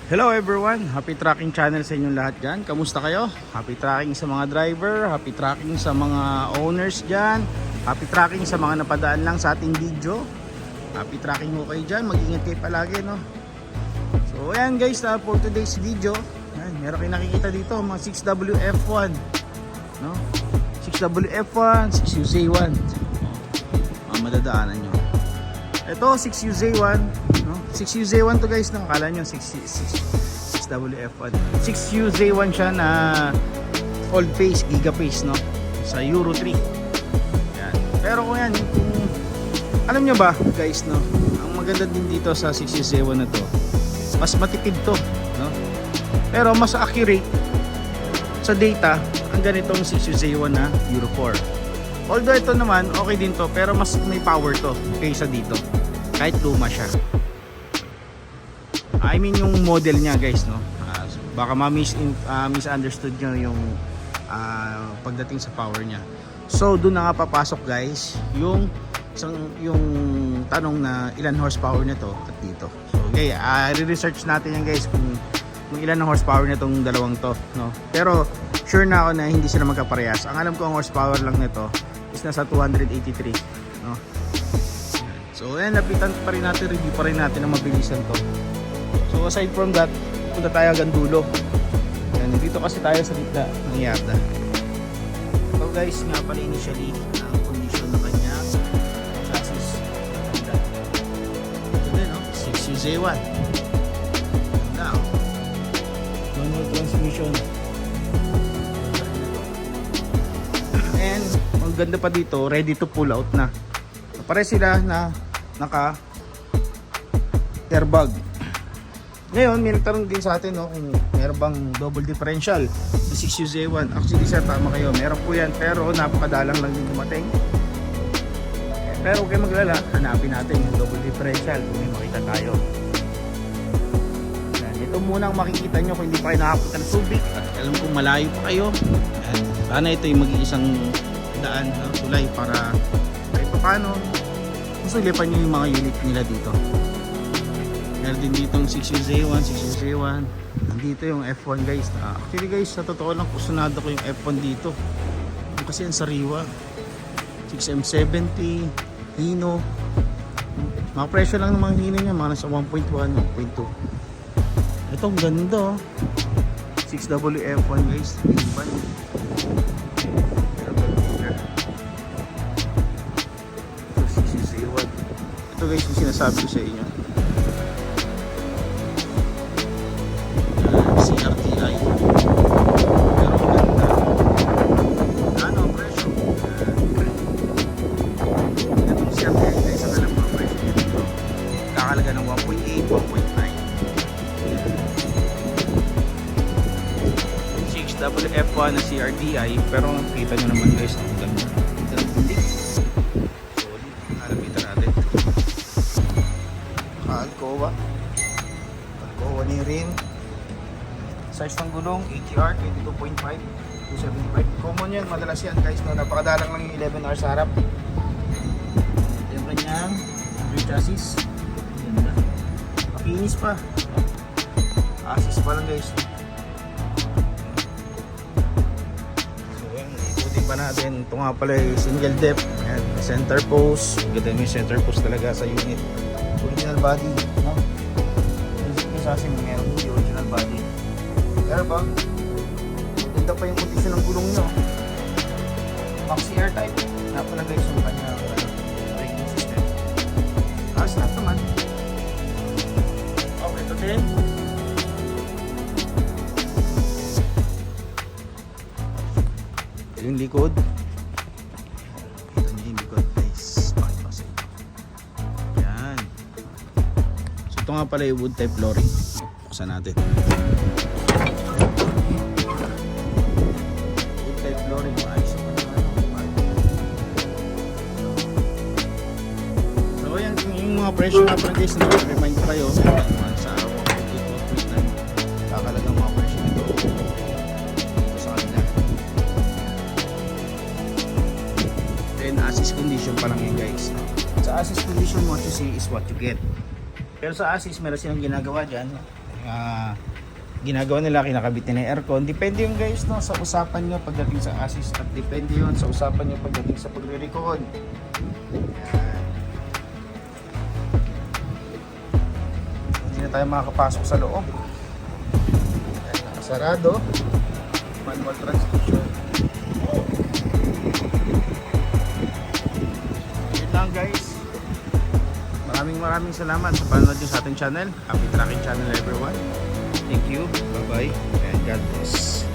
Hello everyone, happy tracking channel sa inyong lahat dyan. Kamusta kayo? Happy tracking sa mga driver, happy tracking sa mga owners dyan, happy tracking sa mga napadaan lang sa ating video. Happy tracking mo kayo dyan, mag-ingat kayo palagi, no? So ayan guys, for today's video, ayan, meron kayo nakikita dito mga 6WF1, no? 6WF1, 6UZ1, madadaanan nyo. Ito 6UZ1, no? 6UZ1 to guys, no? Akala nyo 6WF1, 6UZ1 siya na old pace, giga pace, no? Sa Euro 3. Yan. Pero kung yan, kung alam nyo ba guys, no? Ang maganda din dito sa 6UZ1 na to, mas matipid to, no? Pero mas accurate sa data ang ganitong 6UZ1 na Euro 4. Although ito naman okay din to, pero mas may power to kaysa dito kahit luma siya. I mean yung model niya guys, no? Baka misunderstood nyo yung pagdating sa power niya. So doon na nga papasok guys yung tanong na ilan horsepower nito at dito. So okay, re-research natin yan guys kung ilan ang horsepower nitong dalawang to, no? Pero sure na ako na hindi sila magkaparehas. Ang alam ko ang horsepower lang nito is nasa 283, no? So ayan, lapitan pa rin natin, review pa rin natin ang mabilisan to. So aside from that, punta tayo hanggang dulo. Ayan, dito kasi tayo sa gitna ng yarda. So guys, nga pala initially ang condition ng kanya chassis. Ito din, no? 6UZ1. Now, manual transmission. And ang ganda pa dito, ready to pull out na. Pare sila na naka airbag. Ngayon, may nagtanong din sa atin, no, kung meron bang double differential sa 6UZ1. Actually sir, tama kayo, meron po yan, pero napakadalang lang din dumating. Pero huwag kayo maglala, hanapin natin yung double differential kung may makita tayo. Yan, ito muna ang makikita nyo kung hindi pa kayo nakapunta ng Subic at alam kong malayo pa kayo. Yan, sana ito yung mag-iisang daan, no, tulay para kahit pa paano masulipan nyo yung mga unit nila dito. Meron din ditong 6UZ1, 6UZ1. Nandito yung F1 guys. Actually guys, sa totoo lang, kusunado ko yung F1 dito. Kasi ang sariwa. 6M70, Hino. Mga presyo lang ng mga Hino niya, mga nasa 1.1, 1.2. Ito ang ganda, oh. 6WF1 guys. F1. Ito 6UZ1. Ito guys, yung sinasabi ko sa inyo. CRTI. Pero maganda. Ano ang presyo? Itong CRTI guys, ang alam ang presyo nito. Kakalaga ng 1.8, 1.9. 6WF1 na CRTI. Pero kita nyo naman guys, ang ganda. Solid. Halapitan natin. Alcoa. Alcoa ni rin. Size ng gulong, ATR, 22.5, 275. Common yan, madalas yan guys, no? Napakadalang lang yung 11 hours sa harap. Yung kanyang rear chassis. Ganda. Makinis pa. Assist pa lang guys. So yan, ikutin pa natin. Ito nga pala yung single depth. Ayan, center post. Ganda yung center post talaga sa unit. Original body, no? Yung chassis mo, meron yung original body. Airbag, ganda pa yung kondisyon ng gulong nyo. Maxi air type, napalagay yung kanya braking system. Start naman. Okay, ito din. Ito yung likod. Ito nyo yung likod guys. Pakita sa inyo. Yan. So ito nga pala yung wood type flooring. Buksan natin. So yan, yung mga presyo nga pala guys, remind ko kayo sa 1.8, 1.9 kakalagang mga presyo nito dito sa kanila. Then assist condition pa lang yun guys. Sa assist condition, what you see is what you get. Pero sa assist, meron silang ginagawa dyan. ginagawa nila, kinakabit nila yung aircon. Depende yun guys, no, sa usapan nyo pagdating sa assist, at depende yun sa usapan nyo pagdating sa pagre-record. Yan. Hindi na tayo makakapasok sa loob. Yan, nakasarado. Manual transmission. Yun lang guys. Maraming salamat sa panonood nyo sa ating channel. Happy Tracking Channel everyone. Thank you. Bye-bye. And God bless.